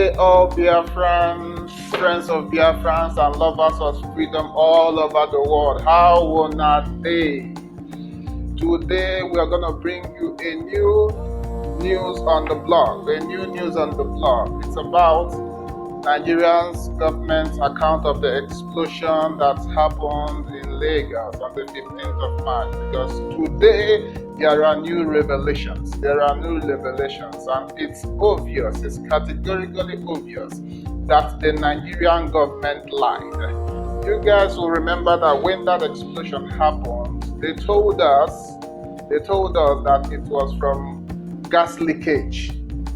Today, all Biafrans, friends of Biafrans, and lovers of freedom all over the world, how wanna they? Today, we are gonna bring you a new news on the blog. It's about Nigerian's government account of the explosion that happened in Lagos on the 15th of March. Because today there are new revelations. And it's obvious, it's categorically obvious that the Nigerian government lied. You guys will remember that when that explosion happened, they told us that it was from gas leakage.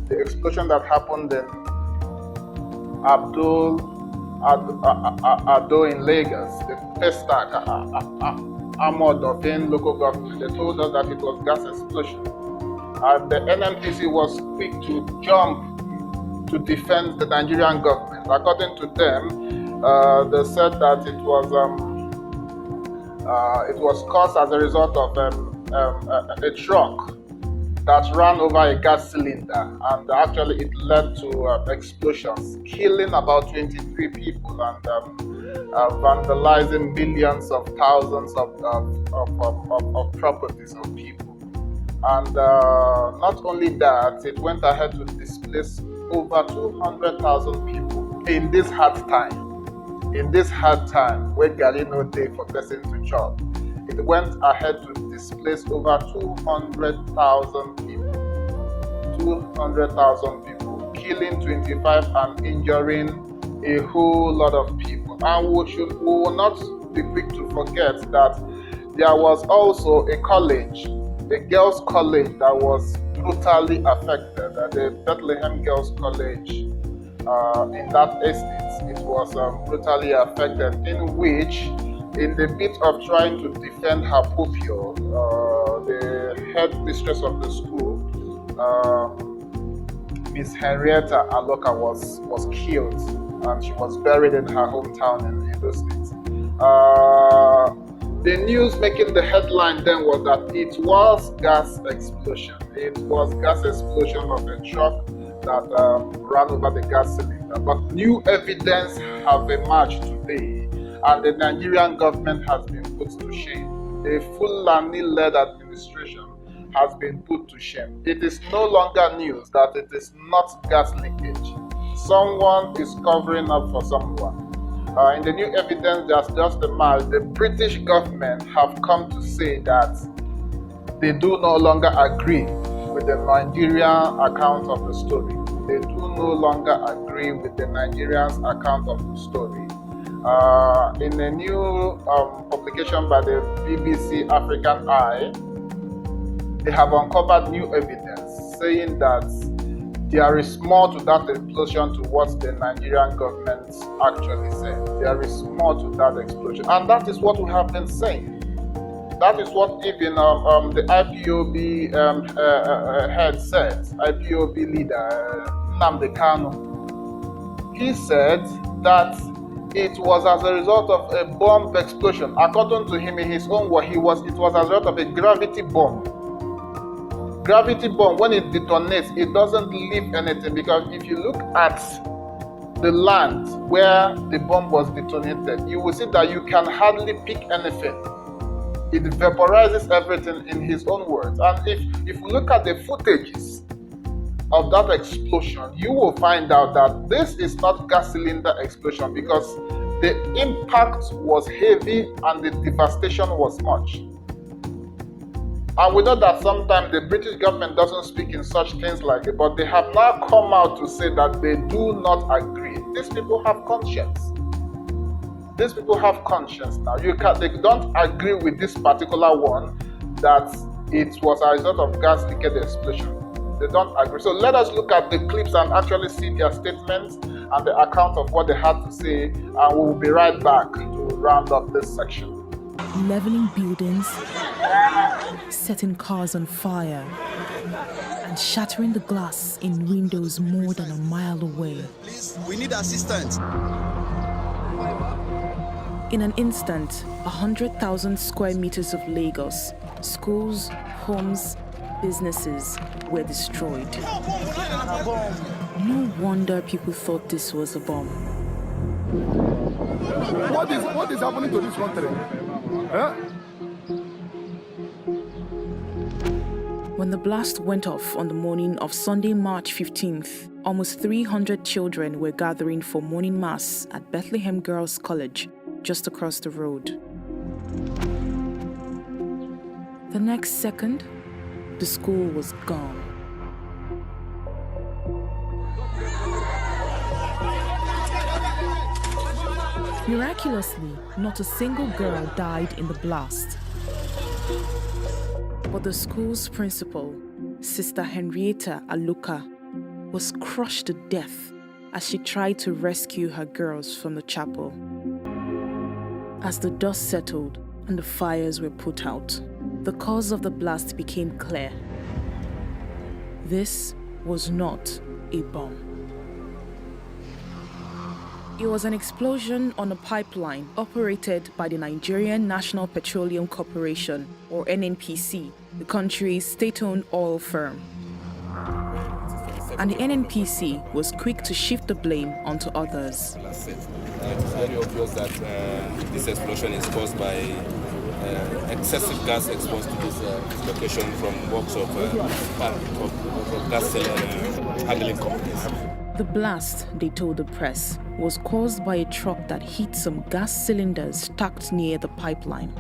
The explosion that happened in Ado in Lagos, the first armored of local government. They told us that it was gas explosion. And the NNPC was quick to jump to defend the Nigerian government. According to them, they said that it was caused as a result of a truck that ran over a gas cylinder, and actually it led to explosions, killing about 23 people and vandalizing millions of thousands of properties of people. And not only that, it went ahead to displace over 200,000 people in this hard time where Gary no day for person to chop. It went ahead to displace over 200,000 people, killing 25 and injuring a whole lot of people. And we will not be quick to forget that there was also a girls' college that was brutally affected, the Bethlehem Girls' College in that estate. It was brutally affected, in which, in the bit of trying to defend her pupil, the headmistress of the school, Miss Henrietta Aloka, was killed, and she was buried in her hometown in Edo State. The news making the headline then was that it was gas explosion. It was gas explosion of a truck that ran over the gas cylinder. But new evidence have emerged today, and the Nigerian government has been put to shame. A Fulani-led administration has been put to shame. It is no longer news that it is not gas leakage. Someone is covering up for someone. In the new evidence that's just emerged, the British government have come to say that they do no longer agree with the Nigerian account of the story. They do no longer agree with the Nigerians' account of the story. In a new publication by the BBC African Eye, they have uncovered new evidence saying that there is more to that explosion to what the Nigerian government actually said. There is more to that explosion. And that is what we have been saying. That is what even the IPOB head said, IPOB leader, Nnamdi Kanu. He said that it was as a result of a bomb explosion. According to him, in his own word, it was as a result of a gravity bomb. Gravity bomb, when it detonates, it doesn't leave anything, because if you look at the land where the bomb was detonated, you will see that you can hardly pick anything. It vaporizes everything, in his own words. And if you look at the footages of that explosion, you will find out that this is not gas cylinder explosion, because the impact was heavy and the devastation was much. And we know that sometimes the British government doesn't speak in such things like it, but they have now come out to say that they do not agree. These people have conscience. Now. They don't agree with this particular one that it was a result of gas leakage explosion. They don't agree. So let us look at the clips and actually see their statements and the account of what they had to say, and we will be right back to round up this section. Leveling buildings, setting cars on fire, and shattering the glass in windows more than a mile away. Please, we need assistance. In an instant, 100,000 square meters of Lagos, schools, homes, businesses were destroyed. No wonder people thought this was a bomb. What is happening to this country? Huh? When the blast went off on the morning of Sunday, March 15th, almost 300 children were gathering for morning mass at Bethlehem Girls' College, just across the road. The next second, the school was gone. Miraculously, not a single girl died in the blast. But the school's principal, Sister Henrietta Aluka, was crushed to death as she tried to rescue her girls from the chapel. As the dust settled and the fires were put out, the cause of the blast became clear. This was not a bomb. It was an explosion on a pipeline operated by the Nigerian National Petroleum Corporation, or NNPC, the country's state-owned oil firm. And the NNPC was quick to shift the blame onto others. It's very obvious that this explosion is caused by excessive gas exposed to this location from works of gas handling companies. The blast, they told the press, was caused by a truck that hit some gas cylinders stacked near the pipeline.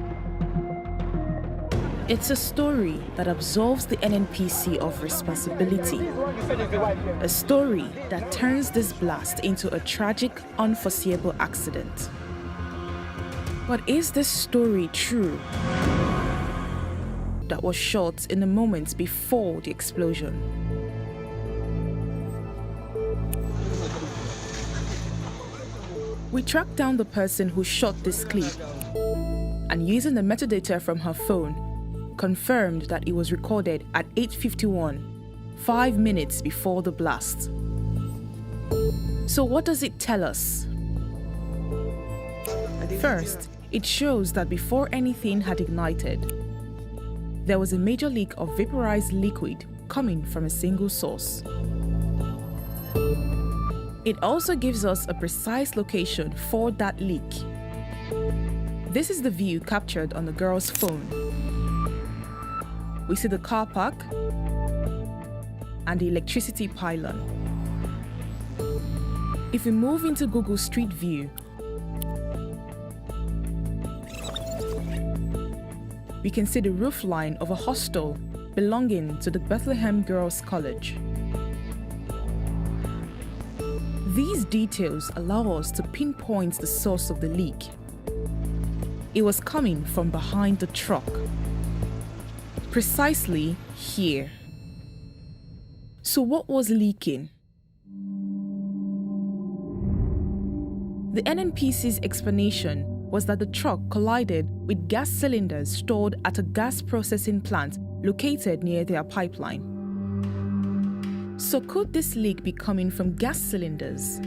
It's a story that absolves the NNPC of responsibility. A story that turns this blast into a tragic, unforeseeable accident. But is this story true? That was shot in the moments before the explosion. We tracked down the person who shot this clip and, using the metadata from her phone, confirmed that it was recorded at 8:51, 5 minutes before the blast. So what does it tell us? First, it shows that before anything had ignited, there was a major leak of vaporized liquid coming from a single source. It also gives us a precise location for that leak. This is the view captured on the girl's phone. We see the car park and the electricity pylon. If we move into Google Street View, we can see the roof line of a hostel belonging to the Bethlehem Girls' College. These details allow us to pinpoint the source of the leak. It was coming from behind the truck, precisely here. So what was leaking? The NNPC's explanation was that the truck collided with gas cylinders stored at a gas processing plant located near their pipeline. So could this leak be coming from gas cylinders?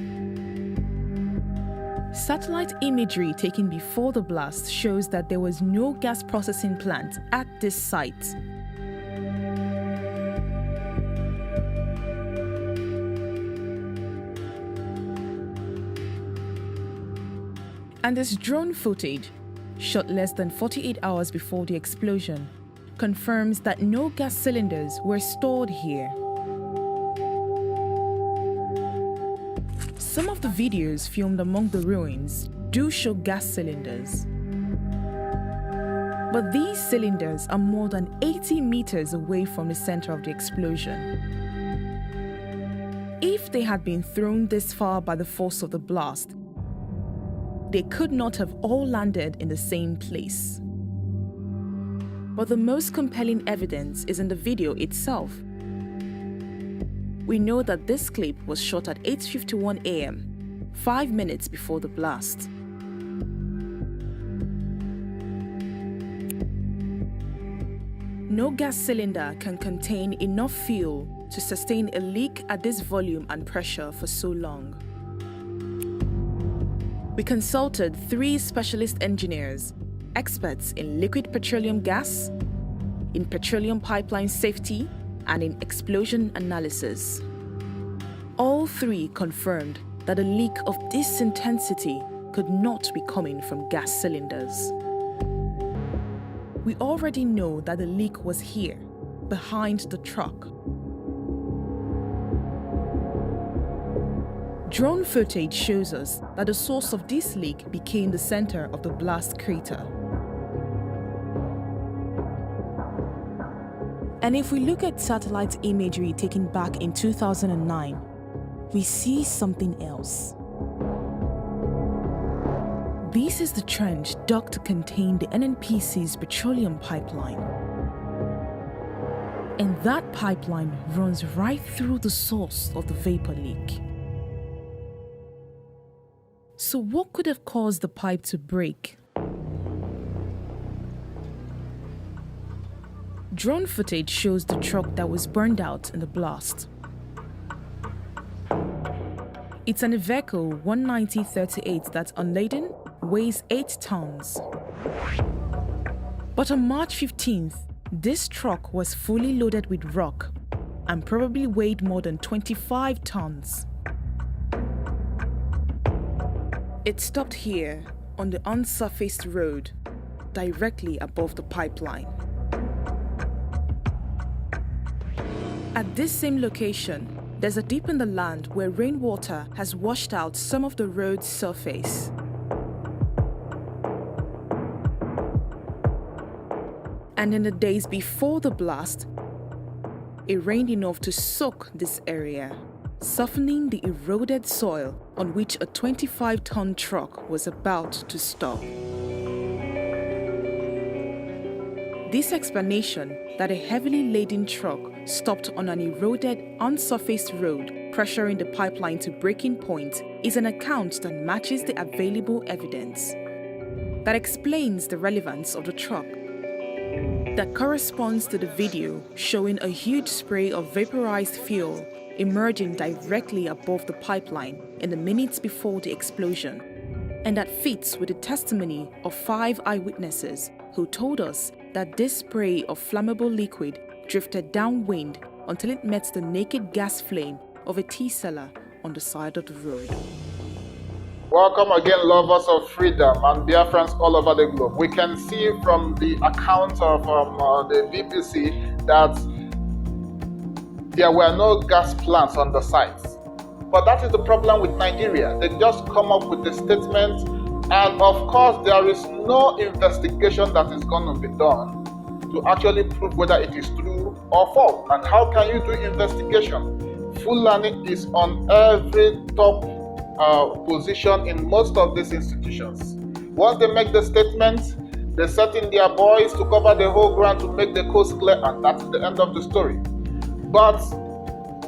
Satellite imagery taken before the blast shows that there was no gas processing plant at this site. And this drone footage, shot less than 48 hours before the explosion, confirms that no gas cylinders were stored here. Some of the videos filmed among the ruins do show gas cylinders. But these cylinders are more than 80 meters away from the center of the explosion. If they had been thrown this far by the force of the blast, they could not have all landed in the same place. But the most compelling evidence is in the video itself. We know that this clip was shot at 8:51 a.m., 5 minutes before the blast. No gas cylinder can contain enough fuel to sustain a leak at this volume and pressure for so long. We consulted 3 specialist engineers, experts in liquid petroleum gas, in petroleum pipeline safety, and in explosion analysis. All three confirmed that a leak of this intensity could not be coming from gas cylinders. We already know that the leak was here, behind the truck. Drone footage shows us that the source of this leak became the center of the blast crater. And if we look at satellite imagery taken back in 2009, we see something else. This is the trench dug to contain the NNPC's petroleum pipeline. And that pipeline runs right through the source of the vapor leak. So what could have caused the pipe to break? Drone footage shows the truck that was burned out in the blast. It's an Iveco 19038 that's unladen, weighs 8 tons. But on March 15th, this truck was fully loaded with rock and probably weighed more than 25 tons. It stopped here on the unsurfaced road, directly above the pipeline. At this same location, there's a dip in the land where rainwater has washed out some of the road's surface. And in the days before the blast, it rained enough to soak this area, softening the eroded soil on which a 25-ton truck was about to stop. This explanation that a heavily laden truck stopped on an eroded, unsurfaced road, pressuring the pipeline to breaking point, is an account that matches the available evidence. That explains the relevance of the truck. That corresponds to the video showing a huge spray of vaporized fuel emerging directly above the pipeline in the minutes before the explosion. And that fits with the testimony of 5 eyewitnesses who told us that this spray of flammable liquid drifted downwind until it met the naked gas flame of a tea cellar on the side of the road. Welcome again, lovers of freedom and Biafrans all over the globe. We can see from the account of the BBC that there were no gas plants on the site. But that is the problem with Nigeria. They just come up with a statement, and of course there is no investigation that is going to be done to actually prove whether it is true or false. And how can you do investigation? Fulani is on every top position in most of these institutions. Once they make the statement, they set in their boys to cover the whole ground to make the coast clear, and that's the end of the story. But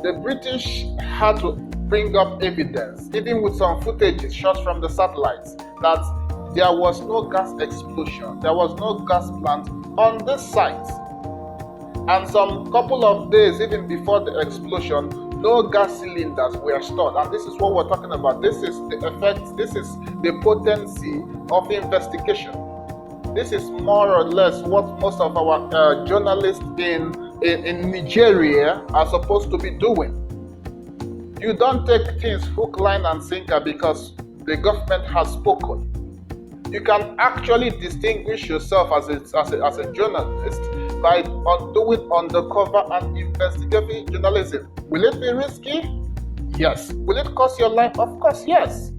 the British had to bring up evidence, even with some footage shot from the satellites, that there was no gas explosion, there was no gas plant on this site. And some couple of days even before the explosion, no gas cylinders were stored. And this is what we're talking about. This is the effect, this is the potency of investigation. This is more or less what most of our journalists in Nigeria are supposed to be doing. You don't take things hook, line, and sinker because the government has spoken. You can actually distinguish yourself as a journalist by doing undercover and investigative journalism. Will it be risky? Yes. Will it cost your life? Of course, yes.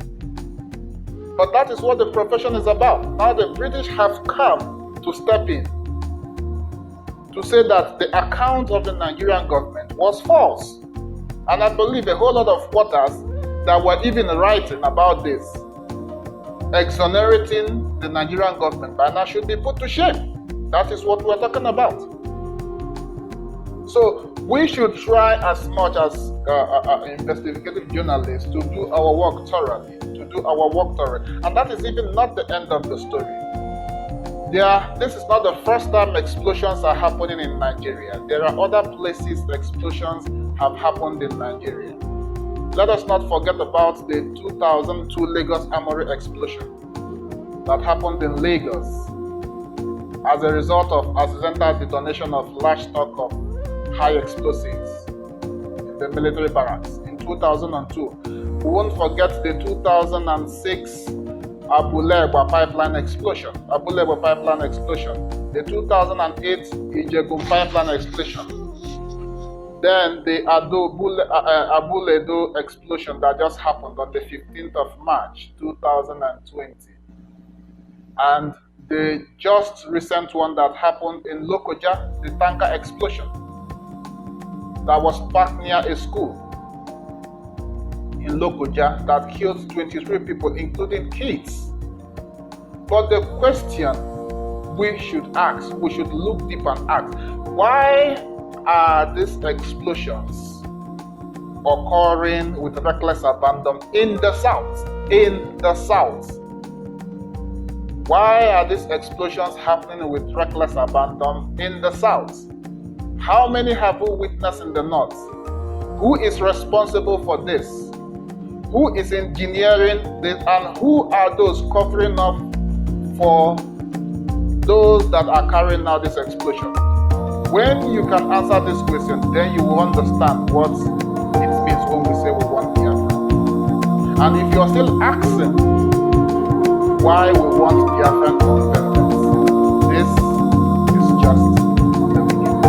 But that is what the profession is about. Now the British have come to step in to say that the account of the Nigerian government was false. And I believe a whole lot of quarters that were even writing about this, exonerating the Nigerian government by now, should be put to shame. That is what we're talking about. So we should try as much as investigative journalists to do our work thoroughly, and that is even not the end of the story. This is not the first time explosions are happening in Nigeria. There are other places explosions have happened in Nigeria. Let us not forget about the 2002 Lagos Armory explosion that happened in Lagos as a result of accidental detonation of large stock of high explosives in the military barracks in 2002. We won't forget the 2006 Abuleba pipeline explosion. The 2008 Ijegun pipeline explosion. Then the Abuledo explosion that just happened on the 15th of March 2020. And the just recent one that happened in Lokoja, the tanker explosion that was parked near a school in Lokoja that killed 23 people, including kids. But the question we should ask, we should look deep and ask, why are these explosions occurring with reckless abandon in the south? Why are these explosions happening with reckless abandon in the south? How many have we witnessed in the north? Who is responsible for this? Who is engineering this? And who are those covering up for those that are carrying out this explosion? When you can answer this question, then you will understand what it means when we say we want Biafra. And if you're still asking why we want Biafran independence, this is just the beginning.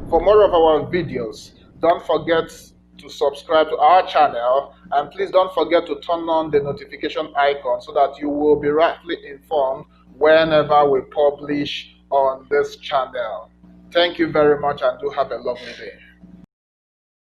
For more of our videos, don't forget to subscribe to our channel, and please don't forget to turn on the notification icon so that you will be rightly informed whenever we publish on this channel. Thank you very much, and do have a lovely day.